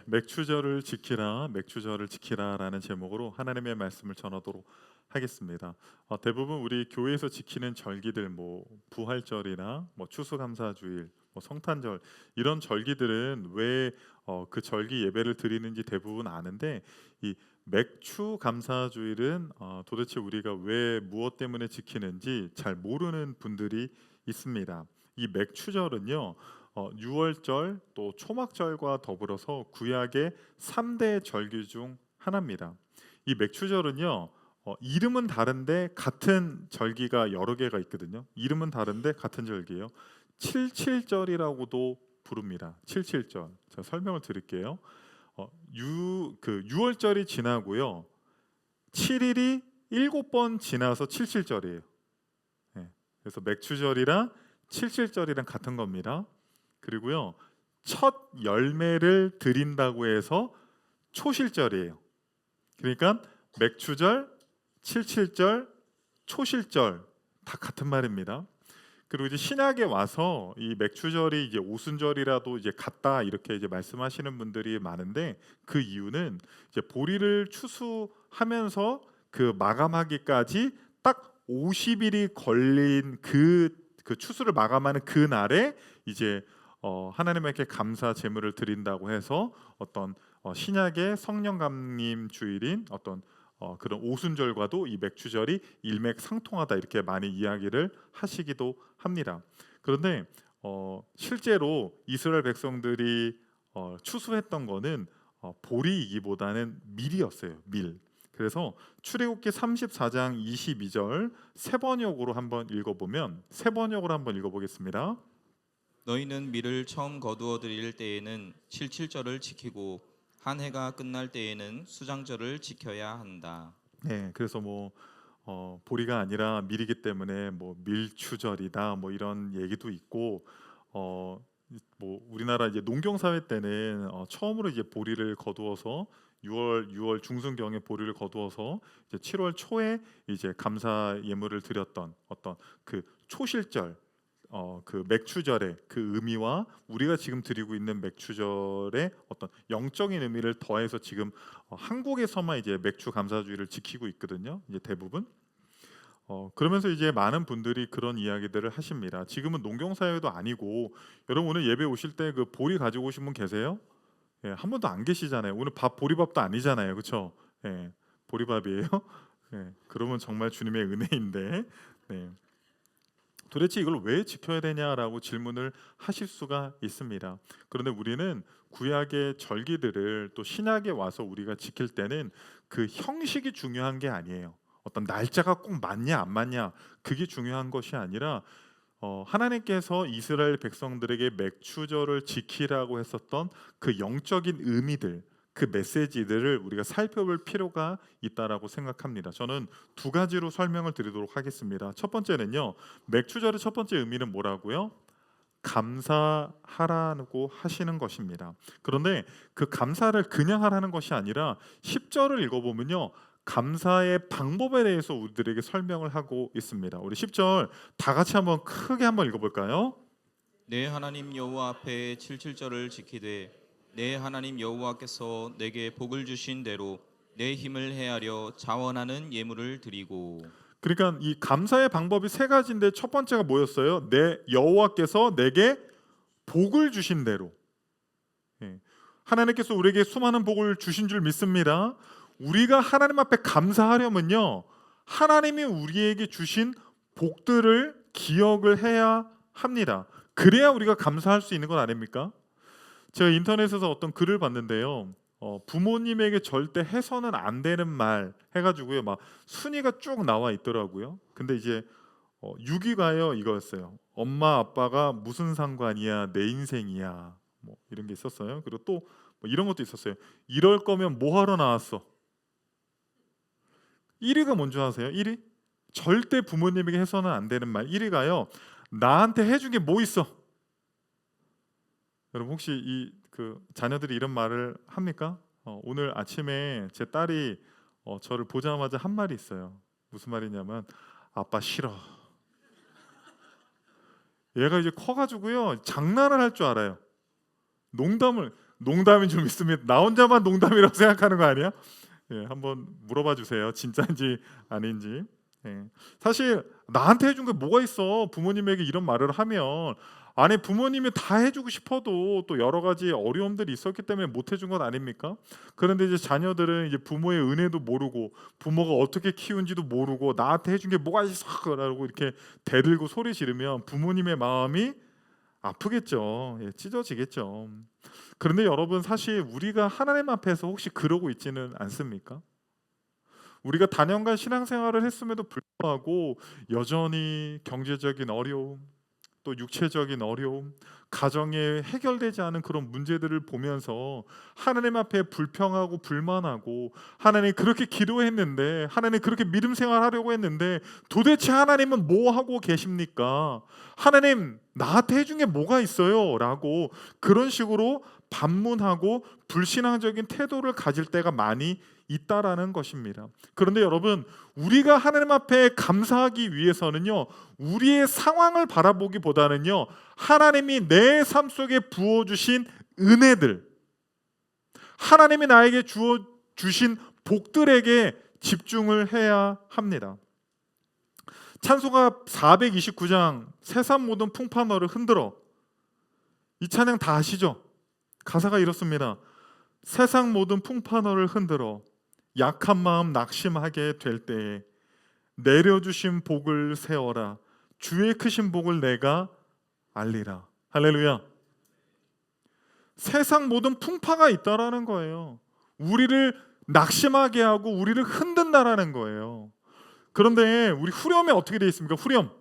맥추절을 지키라, 맥추절을 지키라라는 제목으로 하나님의 말씀을 전하도록 하겠습니다. 대부분 우리 교회에서 지키는 절기들, 뭐 부활절이나 뭐 추수감사주일, 뭐 성탄절 이런 절기들은 왜 그 절기 예배를 드리는지 대부분 아는데 이 맥추감사주일은 도대체 우리가 왜 무엇 때문에 지키는지 잘 모르는 분들이 있습니다. 이 맥추절은요. 유월절 또 초막절과 더불어서 구약의 3대 절기 중 하나입니다. 이 맥추절은요. 이름은 다른데 같은 절기가 여러 개가 있거든요. 이름은 다른데 같은 절기예요. 칠칠절이라고도 부릅니다. 칠칠절. 제가 설명을 드릴게요. 유월절이 지나고요. 7일이 7번 지나서 칠칠절이에요. 예. 그래서 맥추절이랑 칠칠절이랑 같은 겁니다. 그리고요, 첫 열매를 드린다고 해서 초실절이에요. 그러니까 맥추절, 칠칠절, 초실절 다 같은 말입니다. 그리고 이제 신약에 와서 이 맥추절이 이제 오순절이라도 이제 같다 이렇게 이제 말씀하시는 분들이 많은데, 그 이유는 이제 보리를 추수하면서 그 마감하기까지 딱 50일이 걸린 그 추수를 마감하는 그 날에 이제 하나님께 감사 제물을 드린다고 해서 어떤 신약의 성령 감림 주일인 어떤 그런 오순절과도 이 맥추절이 일맥상통하다 이렇게 많이 이야기를 하시기도 합니다. 그런데 실제로 이스라엘 백성들이 추수했던 거는 보리이기보다는 밀이었어요. 밀. 그래서 출애굽기 34장 22절 세번역으로 한번 읽어보면, 세번역으로 한번 읽어보겠습니다. 너희는 밀을 처음 거두어 들일 때에는 칠칠절을 지키고 한 해가 끝날 때에는 수장절을 지켜야 한다. 네, 그래서 뭐 보리가 아니라 밀이기 때문에 뭐 밀추절이다 뭐 이런 얘기도 있고, 어, 뭐 우리나라 이제 농경 사회 때는 처음으로 이제 보리를 거두어서 6월 중순경에 보리를 거두어서 이제 7월 초에 이제 감사 예물을 드렸던 어떤 그 초실절, 그 맥추절의 그 의미와 우리가 지금 드리고 있는 맥추절의 어떤 영적인 의미를 더해서 지금 한국에서만 이제 맥추 감사주의를 지키고 있거든요. 이제 대부분. 그러면서 이제 많은 분들이 그런 이야기들을 하십니다. 지금은 농경 사회도 아니고, 여러분 오늘 예배 오실 때 그 보리 가지고 오신 분 계세요? 예, 한 번도 안 계시잖아요. 오늘 밥 보리밥도 아니잖아요, 그렇죠? 예, 보리밥이에요. 예, 그러면 정말 주님의 은혜인데, 네. 도대체 이걸 왜 지켜야 되냐라고 질문을 하실 수가 있습니다. 그런데 우리는 구약의 절기들을 또 신약에 와서 우리가 지킬 때는 그 형식이 중요한 게 아니에요. 어떤 날짜가 꼭 맞냐 안 맞냐 그게 중요한 것이 아니라, 하나님께서 이스라엘 백성들에게 맥추절을 지키라고 했었던 그 영적인 의미들, 그 메시지들을 우리가 살펴볼 필요가 있다라고 생각합니다. 저는 두 가지로 설명을 드리도록 하겠습니다. 첫 번째는요, 맥추절의 첫 번째 의미는 뭐라고요? 감사하라고 하시는 것입니다. 그런데 그 감사를 그냥 하라는 것이 아니라 10절을 읽어보면요, 감사의 방법에 대해서 우리들에게 설명을 하고 있습니다. 우리 10절 다 같이 한번 크게 한번 읽어볼까요? 내 하나님 여호와 앞에 칠칠절을 지키되 내 하나님 여호와께서 내게 복을 주신 대로 내 힘을 헤아려 자원하는 예물을 드리고. 그러니까 이 감사의 방법이 세 가지인데, 첫 번째가 뭐였어요? 내 여호와께서 내게 복을 주신 대로. 예. 하나님께서 우리에게 수많은 복을 주신 줄 믿습니다. 우리가 하나님 앞에 감사하려면요, 하나님이 우리에게 주신 복들을 기억을 해야 합니다. 그래야 우리가 감사할 수 있는 건 아닙니까? 제가 인터넷에서 어떤 글을 봤는데요. 부모님에게 절대 해서는 안 되는 말 해가지고요, 막 순위가 쭉 나와 있더라고요. 근데 이제 6위가요 이거였어요. 엄마 아빠가 무슨 상관이야, 내 인생이야, 뭐 이런 게 있었어요. 그리고 또 뭐 이런 것도 있었어요. 이럴 거면 뭐 하러 나왔어. 1위가 뭔지 아세요? 1위? 절대 부모님에게 해서는 안 되는 말 1위가요, 나한테 해준 게 뭐 있어. 여러분 혹시 이 그 자녀들이 이런 말을 합니까? 오늘 아침에 제 딸이 저를 보자마자 한 말이 있어요. 무슨 말이냐면, 아빠 싫어. 얘가 이제 커가지고요, 장난을 할 줄 알아요. 농담을 농담인 줄 믿습니다. 나 혼자만 농담이라고 생각하는 거 아니야? 예, 한번 물어봐 주세요. 진짜인지 아닌지. 예. 사실 나한테 해준 게 뭐가 있어? 부모님에게 이런 말을 하면 아니 부모님이 다 해주고 싶어도 또 여러 가지 어려움들이 있었기 때문에 못 해준 것 아닙니까? 그런데 이제 자녀들은 이제 부모의 은혜도 모르고 부모가 어떻게 키운지도 모르고 나한테 해준 게 뭐가 있어라고 이렇게 대들고 소리 지르면 부모님의 마음이 아프겠죠. 예, 찢어지겠죠. 그런데 여러분 사실 우리가 하나님 앞에서 혹시 그러고 있지는 않습니까? 우리가 다년간 신앙생활을 했음에도 불구하고 여전히 경제적인 어려움, 또 육체적인 어려움, 가정에 해결되지 않은 그런 문제들을 보면서 하나님 앞에 불평하고 불만하고 하나님 그렇게 기도했는데 하나님 그렇게 믿음 생활하려고 했는데 도대체 하나님은 뭐 하고 계십니까? 하나님 나한테 해준 게 뭐가 있어요? 라고 그런 식으로 반문하고 불신앙적인 태도를 가질 때가 많이 있다라는 것입니다. 그런데 여러분 우리가 하나님 앞에 감사하기 위해서는요 우리의 상황을 바라보기보다는요 하나님이 내 삶 속에 부어주신 은혜들, 하나님이 나에게 주신 복들에게 집중을 해야 합니다. 찬송가 429장 새삼 모든 풍파너를 흔들어, 이 찬양 다 아시죠? 가사가 이렇습니다. 세상 모든 풍파너를 흔들어 약한 마음 낙심하게 될 때에 내려주신 복을 세워라. 주의 크신 복을 내가 알리라. 할렐루야. 세상 모든 풍파가 있다라는 거예요. 우리를 낙심하게 하고 우리를 흔든다라는 거예요. 그런데 우리 후렴에 어떻게 되어 있습니까? 후렴.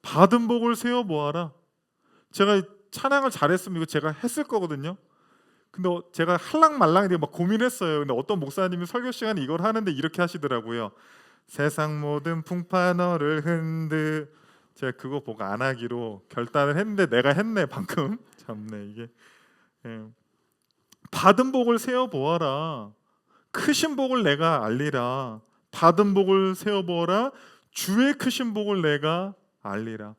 받은 복을 세워 보아라. 제가 찬양을 잘했으면 이거 제가 했을 거거든요. 근데 제가 할랑말랑 막 고민했어요. 근데 어떤 목사님이 설교 시간에 이걸 하는데 이렇게 하시더라고요. 세상 모든 풍파 너를 제가 그거 보고 안 하기로 결단을 했는데 내가 했네 방금. 참네 이게. 예. 받은 복을 세어 보아라. 크신 복을 내가 알리라. 받은 복을 세어 보아라. 주의 크신 복을 내가 알리라.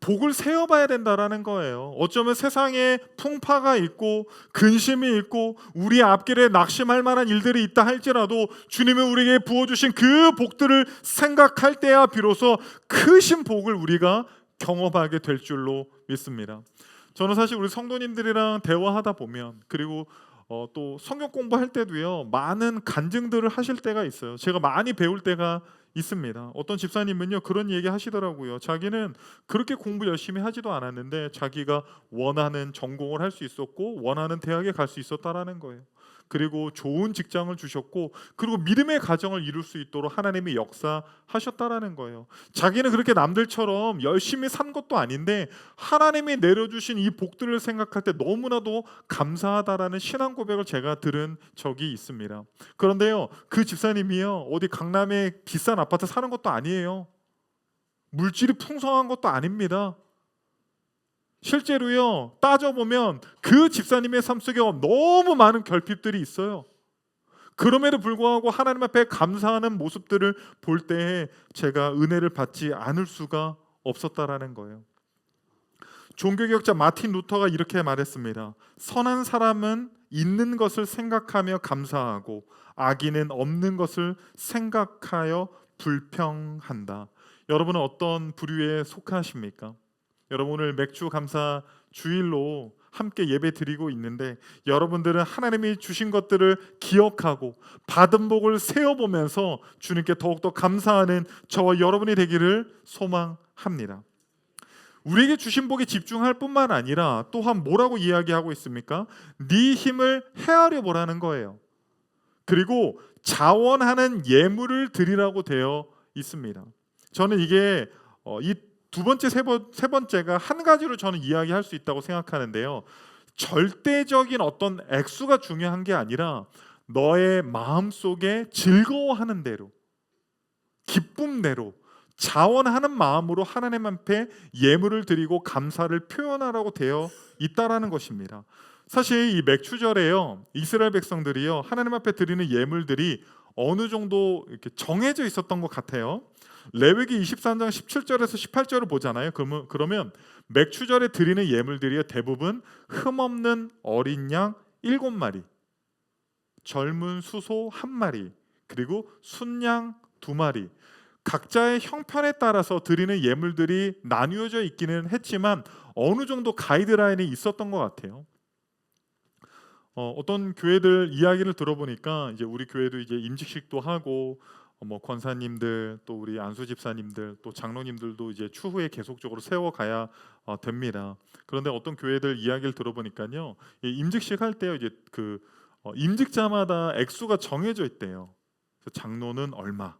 복을 세어봐야 된다라는 거예요. 어쩌면 세상에 풍파가 있고 근심이 있고 우리 앞길에 낙심할 만한 일들이 있다 할지라도 주님이 우리에게 부어주신 그 복들을 생각할 때야 비로소 크신 복을 우리가 경험하게 될 줄로 믿습니다. 저는 사실 우리 성도님들이랑 대화하다 보면 그리고 또 성경 공부할 때도요 많은 간증들을 하실 때가 있어요. 제가 많이 배울 때가 있습니다. 어떤 집사님은요 그런 얘기 하시더라고요. 자기는 그렇게 공부 열심히 하지도 않았는데 자기가 원하는 전공을 할 수 있었고 원하는 대학에 갈 수 있었다라는 거예요. 그리고 좋은 직장을 주셨고 그리고 믿음의 가정을 이룰 수 있도록 하나님이 역사하셨다라는 거예요. 자기는 그렇게 남들처럼 열심히 산 것도 아닌데 하나님이 내려주신 이 복들을 생각할 때 너무나도 감사하다라는 신앙 고백을 제가 들은 적이 있습니다. 그런데요 그 집사님이요 어디 강남에 비싼 아파트 사는 것도 아니에요. 물질이 풍성한 것도 아닙니다. 실제로요 따져보면 그 집사님의 삶 속에 너무 많은 결핍들이 있어요. 그럼에도 불구하고 하나님 앞에 감사하는 모습들을 볼 때 제가 은혜를 받지 않을 수가 없었다라는 거예요. 종교개혁자 마틴 루터가 이렇게 말했습니다. 선한 사람은 있는 것을 생각하며 감사하고 악인은 없는 것을 생각하여 불평한다. 여러분은 어떤 부류에 속하십니까? 여러분 오늘 맥주 감사 주일로 함께 예배 드리고 있는데 여러분들은 하나님이 주신 것들을 기억하고 받은 복을 세어보면서 주님께 더욱더 감사하는 저와 여러분이 되기를 소망합니다. 우리에게 주신 복에 집중할 뿐만 아니라 또한 뭐라고 이야기하고 있습니까? 네 힘을 헤아려 보라는 거예요. 그리고 자원하는 예물을 드리라고 되어 있습니다. 저는 이게 이 두 번째, 세 번째가 한 가지로 저는 이야기할 수 있다고 생각하는데요. 절대적인 어떤 액수가 중요한 게 아니라 너의 마음속에 즐거워하는 대로, 기쁨대로, 자원하는 마음으로 하나님 앞에 예물을 드리고 감사를 표현하라고 되어 있다라는 것입니다. 사실 이 맥추절에요, 이스라엘 백성들이요 하나님 앞에 드리는 예물들이 어느 정도 이렇게 정해져 있었던 것 같아요. 레위기 23장 17절에서 18절을 보잖아요. 그러면 맥추절에 드리는 예물들이 대부분 흠없는 어린 양 7마리, 젊은 수소 1마리, 그리고 순양 2마리, 각자의 형편에 따라서 드리는 예물들이 나뉘어져 있기는 했지만 어느 정도 가이드라인이 있었던 것 같아요. 어떤 교회들 이야기를 들어보니까 이제 우리 교회도 이제 임직식도 하고 뭐 권사님들 또 우리 안수 집사님들 또 장로님들도 이제 추후에 계속적으로 세워가야 됩니다. 그런데 어떤 교회들 이야기를 들어보니까요, 이 임직식 할 때 이제 그 임직자마다 액수가 정해져 있대요. 그래서 장로는 얼마,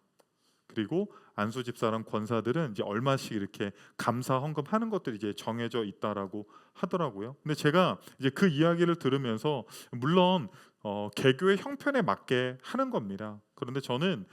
그리고 안수 집사랑 권사들은 이제 얼마씩 이렇게 감사 헌금하는 것들이 이제 정해져 있다라고 하더라고요. 근데 제가 이제 그 이야기를 들으면서 물론 개교의 형편에 맞게 하는 겁니다. 그런데 저는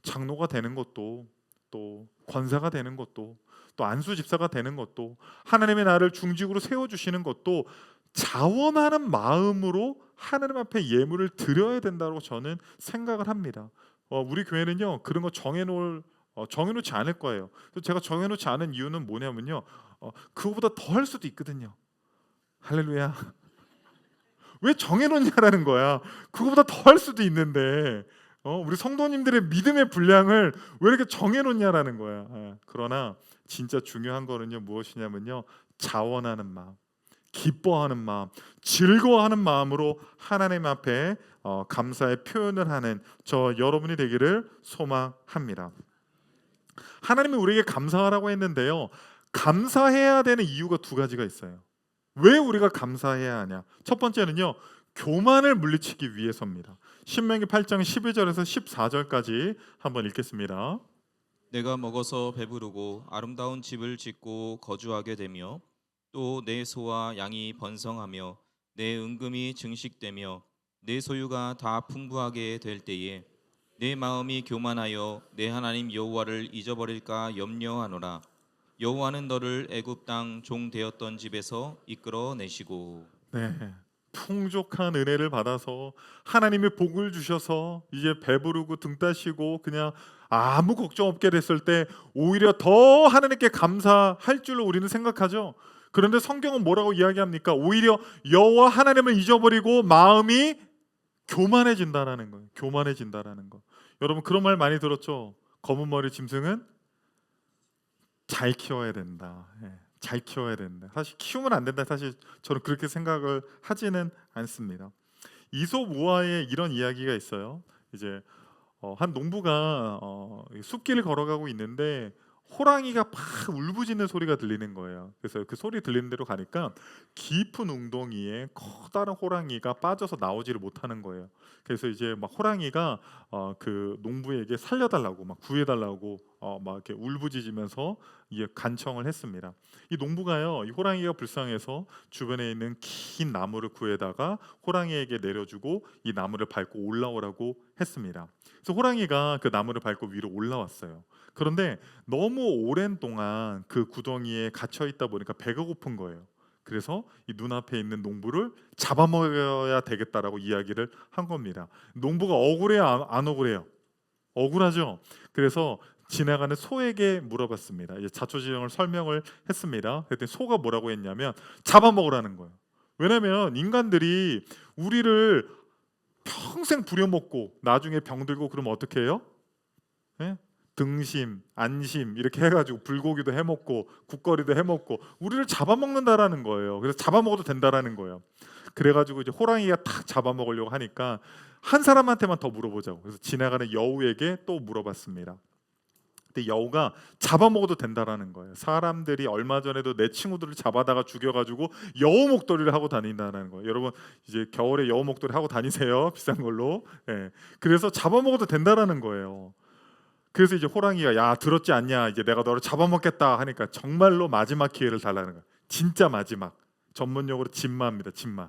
장로가 되는 것도 또 권사가 되는 것도 또 안수 집사가 되는 것도 하나님의 나를 중직으로 세워 주시는 것도 자원하는 마음으로 하나님 앞에 예물을 드려야 된다고 저는 생각을 합니다. 우리 교회는요 그런 거 정해놓지 않을 거예요. 그래서 제가 정해놓지 않은 이유는 뭐냐면요, 그거보다 더 할 수도 있거든요. 할렐루야. 왜 정해놓냐라는 거야. 그거보다 더 할 수도 있는데 우리 성도님들의 믿음의 분량을 왜 이렇게 정해놓냐라는 거야. 그러나 진짜 중요한 거는요 무엇이냐면요, 자원하는 마음, 기뻐하는 마음, 즐거워하는 마음으로 하나님 앞에 감사의 표현을 하는 저 여러분이 되기를 소망합니다. 하나님이 우리에게 감사하라고 했는데요, 감사해야 되는 이유가 2가지가 있어요. 왜 우리가 감사해야 하냐? 첫 번째는요, 교만을 물리치기 위해서입니다. 신명기 8장 12절에서 14절까지 한번 읽겠습니다. 내가 먹어서 배부르고 아름다운 집을 짓고 거주하게 되며 또 내 소와 양이 번성하며 내 은금이 증식되며 내 소유가 다 풍부하게 될 때에 내 마음이 교만하여 내 하나님 여호와를 잊어버릴까 염려하노라. 여호와는 너를 애굽 땅 종 되었던 집에서 이끌어 내시고. 네, 풍족한 은혜를 받아서 하나님의 복을 주셔서 이제 배부르고 등 따시고 그냥 아무 걱정 없게 됐을 때 오히려 더 하나님께 감사할 줄로 우리는 생각하죠. 그런데 성경은 뭐라고 이야기합니까? 오히려 여호와 하나님을 잊어버리고 마음이 교만해진다라는 거예요. 교만해진다라는 거. 여러분 그런 말 많이 들었죠? 검은 머리 짐승은 잘 키워야 된다. 잘 키워야 된다. 사실 키우면 안 된다. 사실 저는 그렇게 생각을 하지는 않습니다. 이솝 우화에 이런 이야기가 있어요. 이제 한 농부가 숲길을 걸어가고 있는데 호랑이가 막 울부짖는 소리가 들리는 거예요. 그래서 그 소리 들리는 대로 가니까 깊은 웅덩이에 커다란 호랑이가 빠져서 나오지를 못하는 거예요. 그래서 이제 막 호랑이가 그 농부에게 살려달라고 막 구해달라고 막 이렇게 울부짖으면서 이게 간청을 했습니다. 이 농부가요, 이 호랑이가 불쌍해서 주변에 있는 긴 나무를 구해다가 호랑이에게 내려주고 이 나무를 밟고 올라오라고 했습니다. 그래서 호랑이가 그 나무를 밟고 위로 올라왔어요. 그런데 너무 오랜 동안 그 구덩이에 갇혀 있다 보니까 배가 고픈 거예요. 그래서 이 눈앞에 있는 농부를 잡아먹어야 되겠다라고 이야기를 한 겁니다. 농부가 억울해요, 안 억울해요? 억울하죠. 그래서 지나가는 소에게 물어봤습니다. 이제 자초지종을 설명을 했습니다. 그랬더니 소가 뭐라고 했냐면 잡아먹으라는 거예요. 왜냐하면 인간들이 우리를 평생 부려먹고 나중에 병들고 그러면 어떻게 해요? 네? 등심, 안심 이렇게 해가지고 불고기도 해먹고 국거리도 해먹고 우리를 잡아먹는다라는 거예요. 그래서 잡아먹어도 된다라는 거예요. 그래가지고 이제 호랑이가 탁 잡아먹으려고 하니까 한 사람한테만 더 물어보자고. 그래서 지나가는 여우에게 또 물어봤습니다. 근데 여우가 잡아먹어도 된다라는 거예요. 사람들이 얼마 전에도 내 친구들을 잡아다가 죽여가지고 여우 목도리를 하고 다닌다는 거예요. 여러분 이제 겨울에 여우 목도리 하고 다니세요. 비싼 걸로. 그래서 잡아먹어도 된다라는 거예요. 그래서 이제 호랑이가 야 들었지 않냐, 이제 내가 너를 잡아먹겠다 하니까 정말로 마지막 기회를 달라는 거예요. 진짜 마지막, 전문용어로 진마입니다. 진마.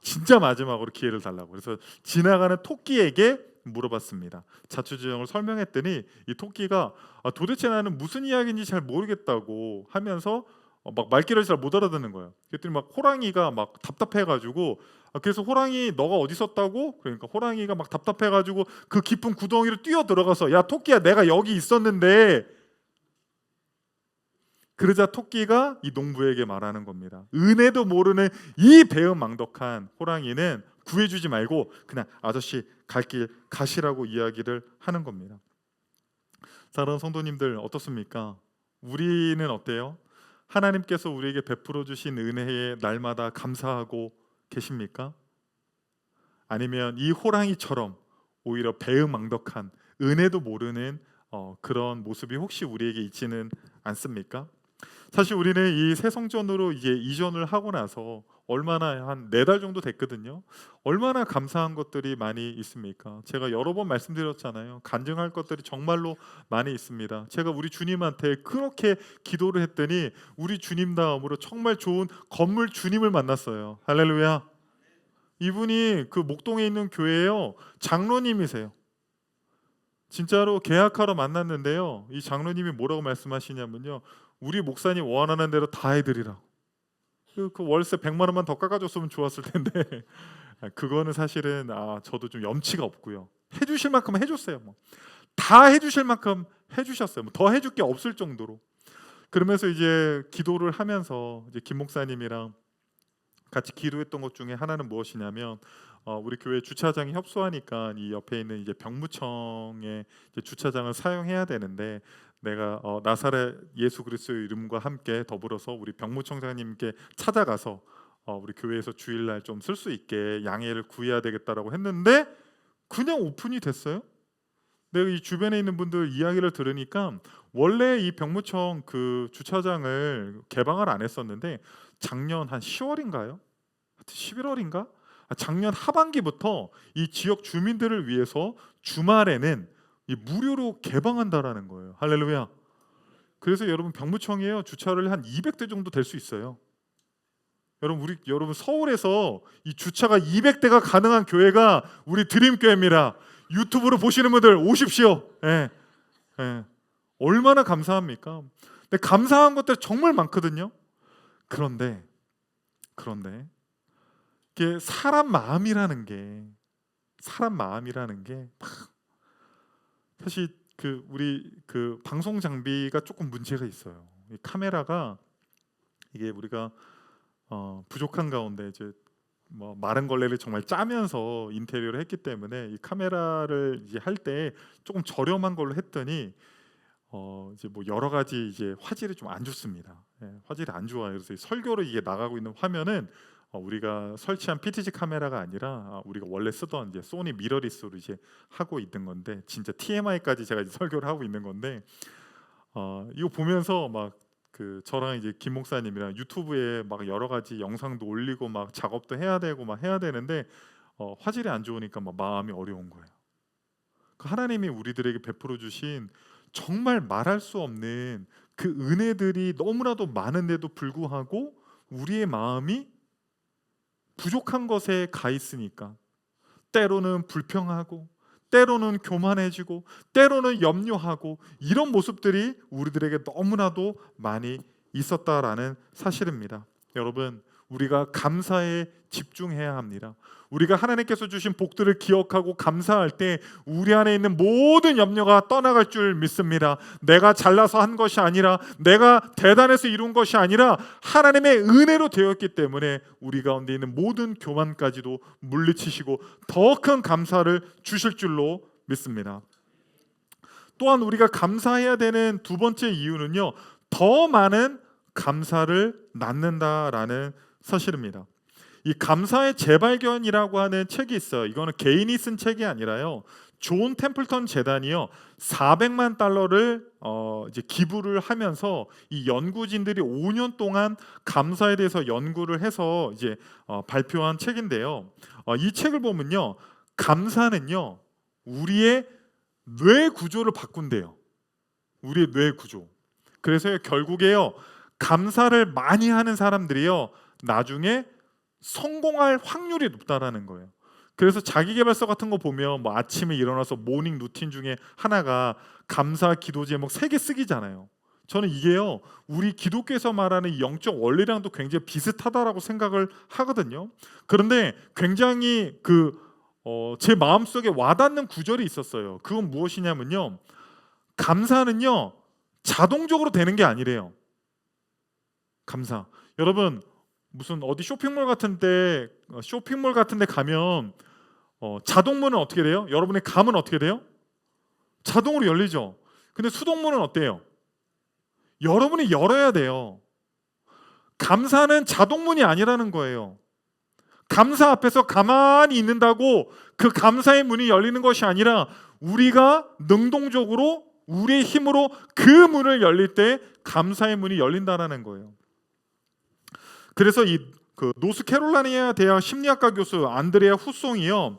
진짜 마지막으로 기회를 달라고. 그래서 지나가는 토끼에게 물어봤습니다. 자초지종을 설명했더니 이 토끼가 도대체 나는 무슨 이야기인지 잘 모르겠다고 하면서 막 말귀를 잘 못 알아듣는 거예요. 그랬더니 막 호랑이가 막 답답해가지고 그래서 호랑이 너가 어디 있었다고? 그러니까 호랑이가 막 답답해가지고 그 깊은 구덩이로 뛰어 들어가서 야 토끼야 내가 여기 있었는데 그러자 토끼가 이 농부에게 말하는 겁니다. 은혜도 모르는 이 배은망덕한 호랑이는 구해주지 말고 그냥 아저씨 갈 길 가시라고 이야기를 하는 겁니다. 사랑하는 성도님들 어떻습니까? 우리는 어때요? 하나님께서 우리에게 베풀어 주신 은혜에 날마다 감사하고 계십니까? 아니면 이 호랑이처럼 오히려 배은망덕한 은혜도 모르는 그런 모습이 혹시 우리에게 있지는 않습니까? 사실 우리는 이 새 성전으로 이제 이전을 하고 나서 얼마나 한 4달 정도 됐거든요. 얼마나 감사한 것들이 많이 있습니까? 제가 여러 번 말씀드렸잖아요. 간증할 것들이 정말로 많이 있습니다. 제가 우리 주님한테 그렇게 기도를 했더니 우리 주님 다음으로 정말 좋은 건물 주님을 만났어요. 할렐루야. 이분이 그 목동에 있는 교회예요. 장로님이세요. 진짜로 계약하러 만났는데요. 이 장로님이 뭐라고 말씀하시냐면요. 우리 목사님 원하는 대로 다 해드리라고. 그 월세 100만 원만 더 깎아줬으면 좋았을 텐데 그거는 사실은 저도 좀 염치가 없고요. 해주실 만큼 해줬어요. 뭐. 다 해주실 만큼 해주셨어요. 뭐 더 해줄 게 없을 정도로. 그러면서 이제 기도를 하면서 이제 김 목사님이랑 같이 기도했던 것 중에 하나는 무엇이냐면 우리 교회 주차장이 협소하니까 이 옆에 있는 이제 병무청의 이제 주차장을 사용해야 되는데 내가 나사렛 예수 그리스도의 이름과 함께 더불어서 우리 병무청장님께 찾아가서 우리 교회에서 주일날 좀 쓸 수 있게 양해를 구해야 되겠다라고 했는데 그냥 오픈이 됐어요. 내가 이 주변에 있는 분들 이야기를 들으니까 원래 이 병무청 그 주차장을 개방을 안 했었는데 작년 한 10월인가요? 11월인가? 작년 하반기부터 이 지역 주민들을 위해서 주말에는 이 무료로 개방한다라는 거예요. 할렐루야. 그래서 여러분 병무청이에요. 주차를 한 200대 정도 될 수 있어요. 여러분 서울에서 이 주차가 200대가 가능한 교회가 우리 드림교회입니다. 유튜브로 보시는 분들 오십시오. 예. 예. 얼마나 감사합니까? 근데 감사한 것들 정말 많거든요. 그런데 이게 사람 마음이라는 게 사실 우리 방송 장비가 조금 문제가 있어요. 이 카메라가 이게 우리가 부족한 가운데 이제 뭐 마른 걸레를 정말 짜면서 인테리어를 했기 때문에 이 카메라를 이제 할 때 조금 저렴한 걸로 했더니 이제 뭐 여러 가지 이제 화질이 좀 안 좋습니다. 예, 화질이 안 좋아요. 그래서 이 설교로 이게 나가고 있는 화면은 우리가 설치한 PTZ 카메라가 아니라 우리가 원래 쓰던 이제 소니 미러리스로 이제 하고 있는 건데 진짜 TMI까지 제가 이제 설교를 하고 있는 건데 이거 보면서 막 저랑 이제 김 목사님이랑 유튜브에 막 여러 가지 영상도 올리고 막 작업도 해야 되고 막 해야 되는데 화질이 안 좋으니까 막 마음이 어려운 거예요. 그 하나님이 우리들에게 베풀어 주신 정말 말할 수 없는 그 은혜들이 너무나도 많은데도 불구하고 우리의 마음이 부족한 것에 가 있으니까 때로는 불평하고 때로는 교만해지고 때로는 염려하고 이런 모습들이 우리들에게 너무나도 많이 있었다라는 사실입니다. 여러분 우리가 감사에 집중해야 합니다. 우리가 하나님께서 주신 복들을 기억하고 감사할 때 우리 안에 있는 모든 염려가 떠나갈 줄 믿습니다. 내가 잘나서 한 것이 아니라 내가 대단해서 이룬 것이 아니라 하나님의 은혜로 되었기 때문에 우리 가운데 있는 모든 교만까지도 물리치시고 더 큰 감사를 주실 줄로 믿습니다. 또한 우리가 감사해야 되는 두 번째 이유는요, 더 많은 감사를 낳는다라는 사실입니다. 이 감사의 재발견이라고 하는 책이 있어요. 이거는 개인이 쓴 책이 아니라요. 존 템플턴 재단이요 400만 달러를 이제 기부를 하면서 이 연구진들이 5년 동안 감사에 대해서 연구를 해서 이제 발표한 책인데요. 이 책을 보면요, 감사는요 우리의 뇌 구조를 바꾼대요. 우리의 뇌 구조. 그래서 결국에요 감사를 많이 하는 사람들이요 나중에 성공할 확률이 높다라는 거예요. 그래서 자기계발서 같은 거 보면 뭐 아침에 일어나서 모닝 루틴 중에 하나가 감사 기도 제목 3개 쓰기잖아요. 저는 이게요, 우리 기독교에서 말하는 이 영적 원리랑도 굉장히 비슷하다라고 생각을 하거든요. 그런데 굉장히 제 마음속에 와닿는 구절이 있었어요. 그건 무엇이냐면요, 감사는요 자동적으로 되는 게 아니래요. 감사. 여러분, 무슨 어디 쇼핑몰 같은 데 가면 자동문은 어떻게 돼요? 여러분의 감은 어떻게 돼요? 자동으로 열리죠. 근데 수동문은 어때요? 여러분이 열어야 돼요. 감사는 자동문이 아니라는 거예요. 감사 앞에서 가만히 있는다고 그 감사의 문이 열리는 것이 아니라, 우리가 능동적으로 우리의 힘으로 그 문을 열릴 때 감사의 문이 열린다는 거예요. 그래서 그 노스캐롤라이나 대학 심리학과 교수 안드레아 후송이요,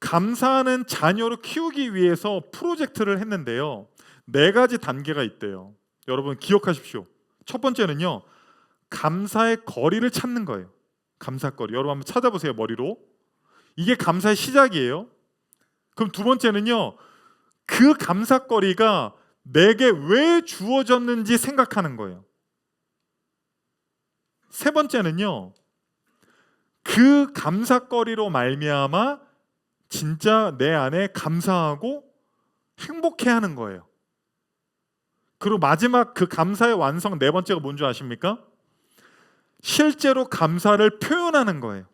감사하는 자녀를 키우기 위해서 프로젝트를 했는데요, 4가지 단계가 있대요. 여러분 기억하십시오. 첫 번째는요, 감사의 거리를 찾는 거예요. 감사거리. 여러분 한번 찾아보세요, 머리로. 이게 감사의 시작이에요. 그럼 두 번째는요, 그 감사거리가 내게 왜 주어졌는지 생각하는 거예요. 세 번째는요, 그 감사거리로 말미암아 진짜 내 안에 감사하고 행복해하는 거예요. 그리고 마지막 그 감사의 완성, 4번째가 뭔지 아십니까? 실제로 감사를 표현하는 거예요.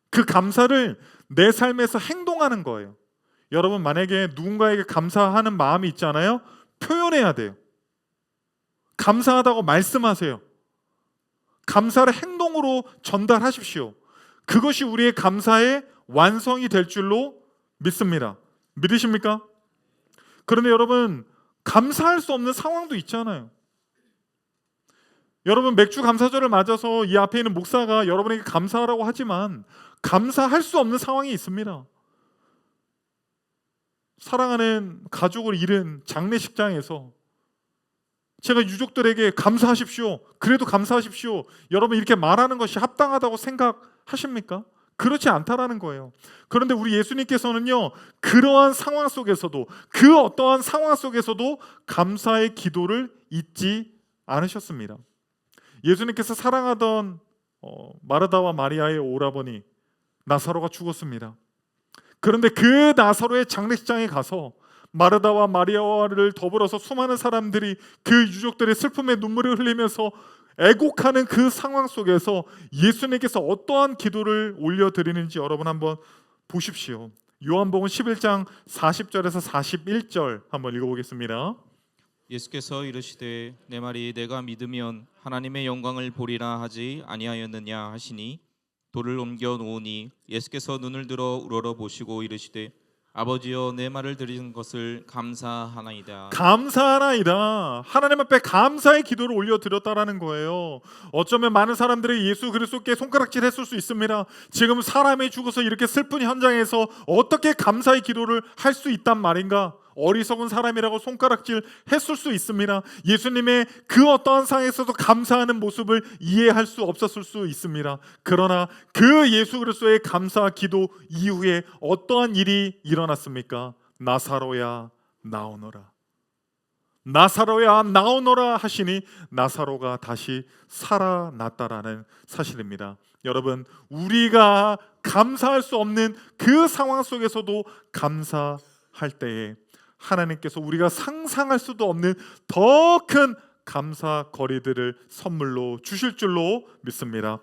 그 감사를 내 삶에서 행동하는 거예요. 여러분, 만약에 누군가에게 감사하는 마음이 있잖아요, 표현해야 돼요. 감사하다고 말씀하세요. 감사를 행동으로 전달하십시오. 그것이 우리의 감사의 완성이 될 줄로 믿습니다. 믿으십니까? 그런데 여러분, 감사할 수 없는 상황도 있잖아요. 여러분, 맥주 감사절을 맞아서 이 앞에 있는 목사가 여러분에게 감사하라고 하지만 감사할 수 없는 상황이 있습니다. 사랑하는 가족을 잃은 장례식장에서 제가 유족들에게 감사하십시오, 그래도 감사하십시오, 여러분 이렇게 말하는 것이 합당하다고 생각하십니까? 그렇지 않다라는 거예요. 그런데 우리 예수님께서는요, 그러한 상황 속에서도, 그 어떠한 상황 속에서도 감사의 기도를 잊지 않으셨습니다. 예수님께서 사랑하던 마르다와 마리아의 오라버니 나사로가 죽었습니다. 그런데 그 나사로의 장례식장에 가서 마르다와 마리아를 더불어서 수많은 사람들이 그 유족들의 슬픔에 눈물을 흘리면서 애곡하는 그 상황 속에서 예수님께서 어떠한 기도를 올려드리는지 여러분 한번 보십시오. 요한복음 11장 40절에서 41절 한번 읽어보겠습니다. 예수께서 이르시되 내 말이 내가 믿으면 하나님의 영광을 보리라 하지 아니하였느냐 하시니 돌을 옮겨 놓으니 예수께서 눈을 들어 우러러 보시고 이르시되 아버지여 내 말을 들은 것을 감사하나이다. 감사하나이다. 하나님 앞에 감사의 기도를 올려드렸다라는 거예요. 어쩌면 많은 사람들이 예수 그리스도께 손가락질 했을 수 있습니다. 지금 사람이 죽어서 이렇게 슬픈 현장에서 어떻게 감사의 기도를 할 수 있단 말인가? 어리석은 사람이라고 손가락질 했을 수 있습니다. 예수님의 그 어떠한 상황에서도 감사하는 모습을 이해할 수 없었을 수 있습니다. 그러나 그 예수 그리스도의 감사 기도 이후에 어떠한 일이 일어났습니까? 나사로야 나오너라. 나사로야 나오너라 하시니 나사로가 다시 살아났다라는 사실입니다. 여러분, 우리가 감사할 수 없는 그 상황 속에서도 감사할 때에 하나님께서 우리가 상상할 수도 없는 더 큰 감사 거리들을 선물로 주실 줄로 믿습니다.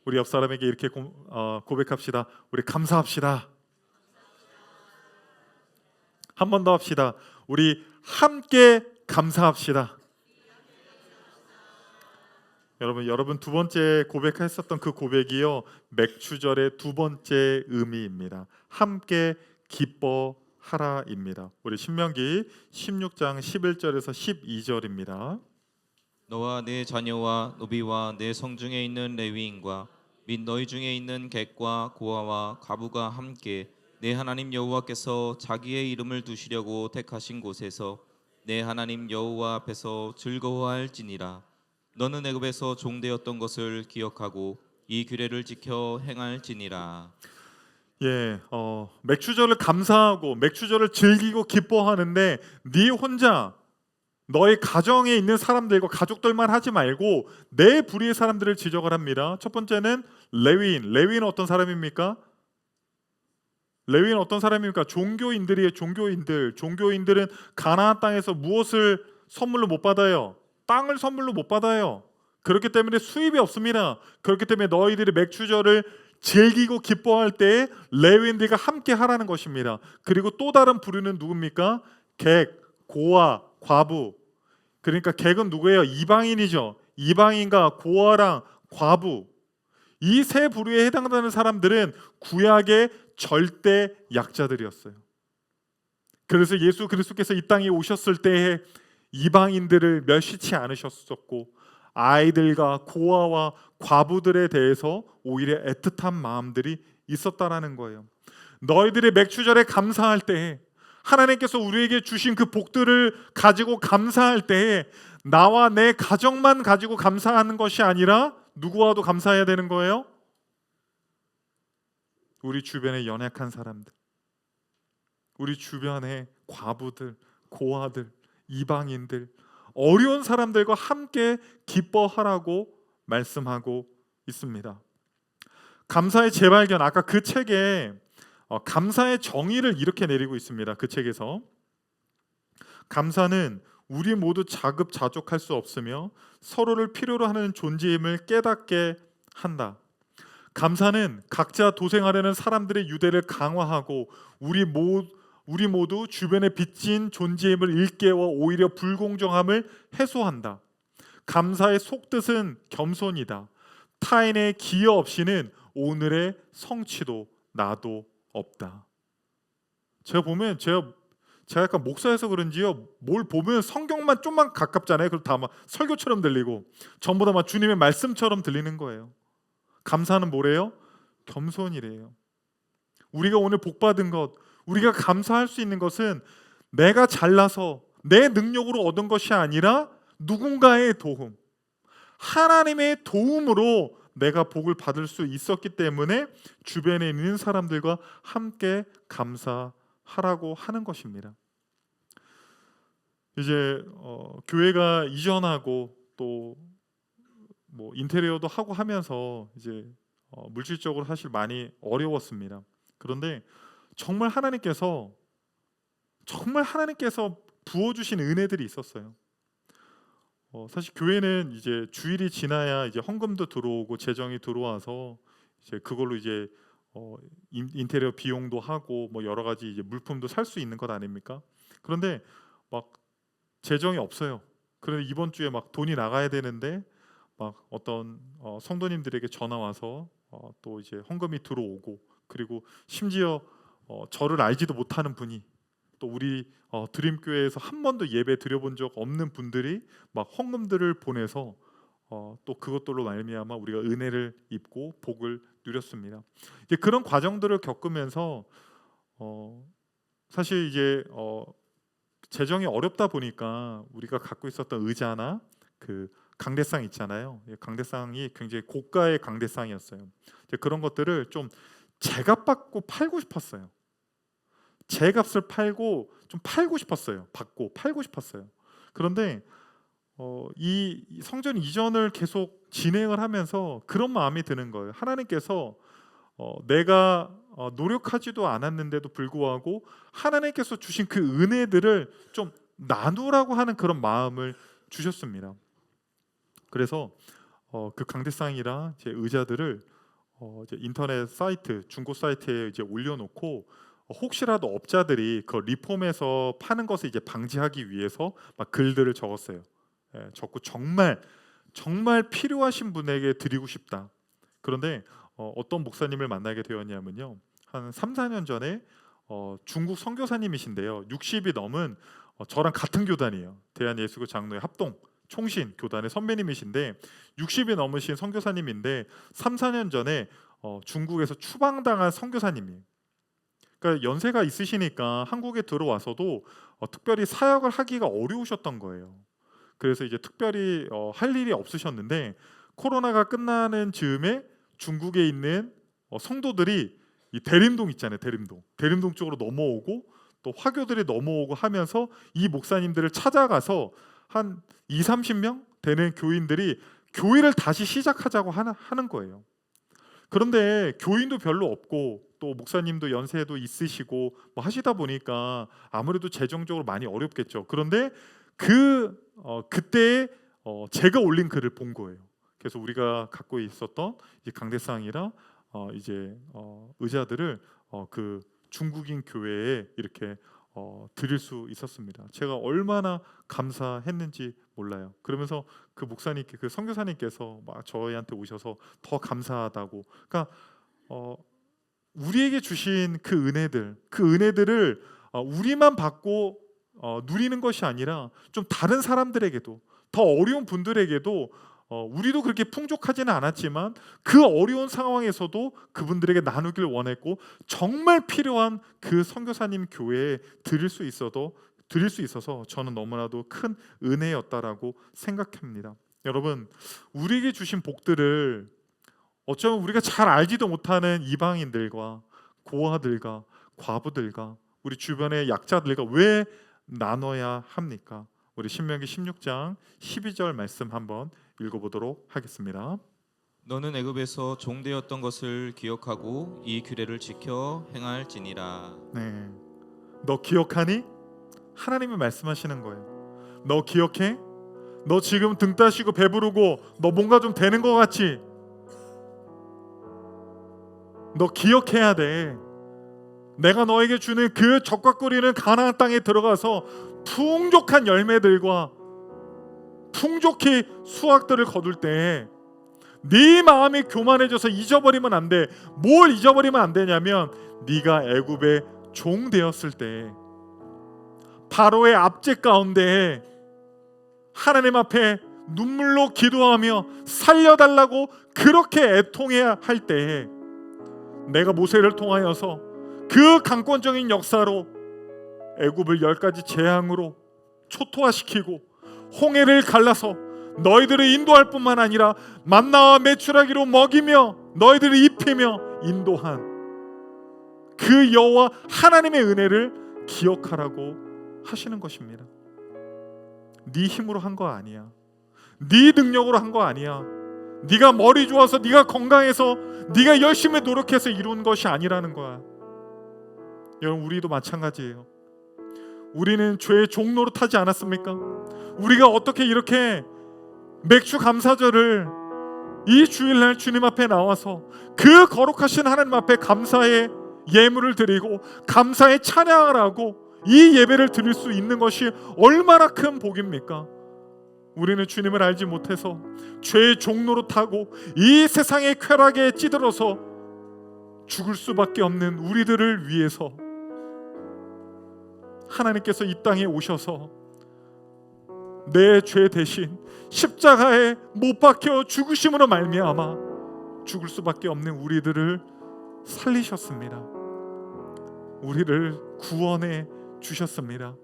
우리 옆 사람에게 이렇게 고백합시다. 우리 감사합시다. 한 번 더 합시다. 우리 함께 감사합시다. 여러분 두 번째 고백했었던 그 고백이요, 맥추절의 두 번째 의미입니다. 함께 기뻐하라입니다. 우리 신명기 16장 11절에서 12절입니다. 너와 내 자녀와 노비와 내 성중에 있는 레위인과 및 너희 중에 있는 객과 고아와 과부가 함께 내 하나님 여호와께서 자기의 이름을 두시려고 택하신 곳에서 내 하나님 여호와 앞에서 즐거워할지니라. 너는 애굽에서 종되었던 것을 기억하고 이 규례를 지켜 행할지니라. 예, 맥추절을 감사하고 맥추절을 즐기고 기뻐하는데 네 혼자 너의 가정에 있는 사람들과 가족들만 하지 말고 내 부류의 사람들을 지적을 합니다. 첫 번째는 레위인. 레위인은 어떤 사람입니까? 레위인은 어떤 사람입니까? 종교인들이에요. 종교인들. 종교인들은 가나안 땅에서 무엇을 선물로 못 받아요? 땅을 선물로 못 받아요. 그렇기 때문에 수입이 없습니다. 그렇기 때문에 너희들이 맥주절을 즐기고 기뻐할 때에 레위인들과 함께 하라는 것입니다. 그리고 또 다른 부류는 누굽니까? 객, 고아, 과부. 그러니까 객은 누구예요? 이방인이죠. 이방인과 고아랑 과부. 이 세 부류에 해당되는 사람들은 구약의 절대 약자들이었어요. 그래서 예수 그리스도께서 이 땅에 오셨을 때에 이방인들을 멸시치 않으셨었고 아이들과 고아와 과부들에 대해서 오히려 애틋한 마음들이 있었다라는 거예요. 너희들의 맥주절에 감사할 때에 하나님께서 우리에게 주신 그 복들을 가지고 감사할 때에 나와 내 가정만 가지고 감사하는 것이 아니라 누구와도 감사해야 되는 거예요? 우리 주변의 연약한 사람들, 우리 주변의 과부들, 고아들, 이방인들, 어려운 사람들과 함께 기뻐하라고 말씀하고 있습니다. 감사의 재발견, 아까 그 책에 감사의 정의를 이렇게 내리고 있습니다. 그 책에서 감사는 우리 모두 자급자족할 수 없으며 서로를 필요로 하는 존재임을 깨닫게 한다. 감사는 각자 도생하려는 사람들의 유대를 강화하고 우리 모두 주변에 빚진 존재임을 일깨워 오히려 불공정함을 해소한다. 감사의 속뜻은 겸손이다. 타인의 기여 없이는 오늘의 성취도 나도 없다. 제가 약간 목사여서 그런지요, 뭘 보면 성경만 좀만 가깝잖아요. 그럼 다 막 설교처럼 들리고 전부 다 막 주님의 말씀처럼 들리는 거예요. 감사는 뭐래요? 겸손이래요. 우리가 오늘 복 받은 것, 우리가 감사할 수 있는 것은 내가 잘나서 내 능력으로 얻은 것이 아니라 누군가의 도움, 하나님의 도움으로 내가 복을 받을 수 있었기 때문에 주변에 있는 사람들과 함께 감사하라고 하는 것입니다. 이제 교회가 이전하고 또 뭐 인테리어도 하고 하면서 이제 물질적으로 사실 많이 어려웠습니다. 그런데 정말 하나님께서 부어주신 은혜들이 있었어요. 사실 교회는 이제 주일이 지나야 이제 헌금도 들어오고 재정이 들어와서 이제 그걸로 이제 인테리어 비용도 하고 뭐 여러 가지 이제 물품도 살 수 있는 것 아닙니까? 그런데 막 재정이 없어요. 그런데 이번 주에 막 돈이 나가야 되는데 막 어떤 성도님들에게 전화 와서 또 이제 헌금이 들어오고, 그리고 심지어 저를 알지도 못하는 분이 또 우리 드림교회에서 한 번도 예배 드려본 적 없는 분들이 막 헌금들을 보내서 또 그것들로 말미암아 우리가 은혜를 입고 복을 누렸습니다. 이제 그런 과정들을 겪으면서 사실 이제 재정이 어렵다 보니까 우리가 갖고 있었던 의자나 그 강대상 있잖아요. 강대상이 굉장히 고가의 강대상이었어요. 이제 그런 것들을 좀 제값 받고 팔고 싶었어요. 제값을 팔고 좀 팔고 싶었어요. 받고 팔고 싶었어요. 그런데 이 성전 이전을 계속 진행을 하면서 그런 마음이 드는 거예요. 하나님께서 내가 노력하지도 않았는데도 불구하고 하나님께서 주신 그 은혜들을 좀 나누라고 하는 그런 마음을 주셨습니다. 그래서 그 강대상이랑 제 의자들을 이제 인터넷 사이트, 중고 사이트에 이제 올려놓고 혹시라도 업자들이 그 리폼해서 파는 것을 이제 방지하기 위해서 막 글들을 적었어요. 적고 정말 필요하신 분에게 드리고 싶다. 그런데 어떤 목사님을 만나게 되었냐면요, 한 3, 4년 전에 중국 선교사님이신데요, 60이 넘은 저랑 같은 교단이에요. 대한예수교 장로회 합동 총신 교단의 선배님이신데 60이 넘으신 선교사님인데 3, 4년 전에 중국에서 추방당한 선교사님이에요. 그러니까 연세가 있으시니까 한국에 들어와서도 특별히 사역을 하기가 어려우셨던 거예요. 그래서 이제 특별히 할 일이 없으셨는데 코로나가 끝나는 즈음에 중국에 있는 성도들이 이 대림동 있잖아요. 대림동 쪽으로 넘어오고 또 화교들이 넘어오고 하면서 이 목사님들을 찾아가서 한 2, 30명 되는 교인들이 교회를 다시 시작하자고 하는 거예요. 그런데 교인도 별로 없고 또 목사님도 연세도 있으시고 뭐 하시다 보니까 아무래도 재정적으로 많이 어렵겠죠. 그런데 그때 제가 올린 글을 본 거예요. 그래서 우리가 갖고 있었던 이 강대상이랑 이제 의자들을 그 중국인 교회에 이렇게 드릴 수 있었습니다. 제가 얼마나 감사했는지 몰라요. 그러면서 그 목사님께, 그 선교사님께서 막 저희한테 오셔서 더 감사하다고. 그러니까 우리에게 주신 그 은혜들을 우리만 받고 누리는 것이 아니라 좀 다른 사람들에게도, 더 어려운 분들에게도, 우리도 그렇게 풍족하지는 않았지만 그 어려운 상황에서도 그분들에게 나누길 원했고, 정말 필요한 그 선교사님 교회에 드릴 수 있어서 저는 너무나도 큰 은혜였다라고 생각합니다. 여러분, 우리에게 주신 복들을 어쩌면 우리가 잘 알지도 못하는 이방인들과 고아들과 과부들과 우리 주변의 약자들과 왜 나눠야 합니까? 우리 신명기 16장 12절 말씀 한번 읽어보도록 하겠습니다. 너는 애굽에서 종되었던 것을 기억하고 이 규례를 지켜 행할지니라. 네, 너 기억하니? 하나님이 말씀하시는 거예요. 너 기억해? 너 지금 등 따시고 배부르고 너 뭔가 좀 되는 것 같지? 너 기억해야 돼. 내가 너에게 주는 그 적과꾸리는 가나안 땅에 들어가서 풍족한 열매들과 풍족히 수확들을 거둘 때 네 마음이 교만해져서 잊어버리면 안 돼. 뭘 잊어버리면 안 되냐면 네가 애굽의 종 되었을 때 바로의 압제 가운데 하나님 앞에 눈물로 기도하며 살려달라고 그렇게 애통해야 할 때 내가 모세를 통하여서 그 강권적인 역사로 애굽을 10가지 재앙으로 초토화시키고 홍해를 갈라서 너희들을 인도할 뿐만 아니라 만나와 메추라기로 먹이며 너희들을 입히며 인도한 그 여호와 하나님의 은혜를 기억하라고 하시는 것입니다. 네 힘으로 한 거 아니야. 네 능력으로 한 거 아니야. 네가 머리 좋아서, 네가 건강해서, 네가 열심히 노력해서 이룬 것이 아니라는 거야. 여러분, 우리도 마찬가지예요. 우리는 죄의 종로를 타지 않았습니까? 우리가 어떻게 이렇게 맥주 감사절을 이 주일날 주님 앞에 나와서 그 거룩하신 하나님 앞에 감사의 예물을 드리고 감사의 찬양을 하고 이 예배를 드릴 수 있는 것이 얼마나 큰 복입니까? 우리는 주님을 알지 못해서 죄의 종로로 타고 이 세상의 쾌락에 찌들어서 죽을 수밖에 없는 우리들을 위해서 하나님께서 이 땅에 오셔서 내 죄 대신 십자가에 못 박혀 죽으심으로 말미암아 죽을 수밖에 없는 우리들을 살리셨습니다. 우리를 구원해 주셨습니다.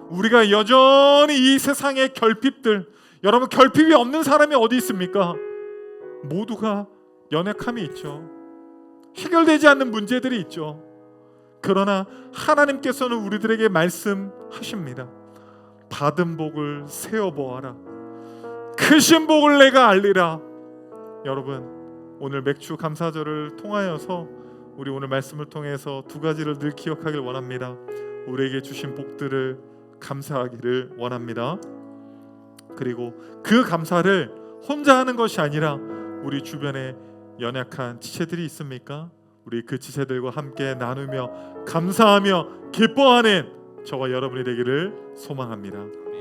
우리가 여전히 이 세상의 결핍들, 여러분, 결핍이 없는 사람이 어디 있습니까? 모두가 연약함이 있죠. 해결되지 않는 문제들이 있죠. 그러나 하나님께서는 우리들에게 말씀하십니다. 받은 복을 세어보아라. 크신 복을 내가 알리라. 여러분, 오늘 맥주 감사절을 통하여서 우리 오늘 말씀을 통해서 두 가지를 늘 기억하길 원합니다. 우리에게 주신 복들을 감사하기를 원합니다. 그리고 그 감사를 혼자 하는 것이 아니라 우리 주변에 연약한 지체들이 있습니까? 우리 그 지체들과 함께 나누며 감사하며 기뻐하는 저와 여러분이 되기를 소망합니다.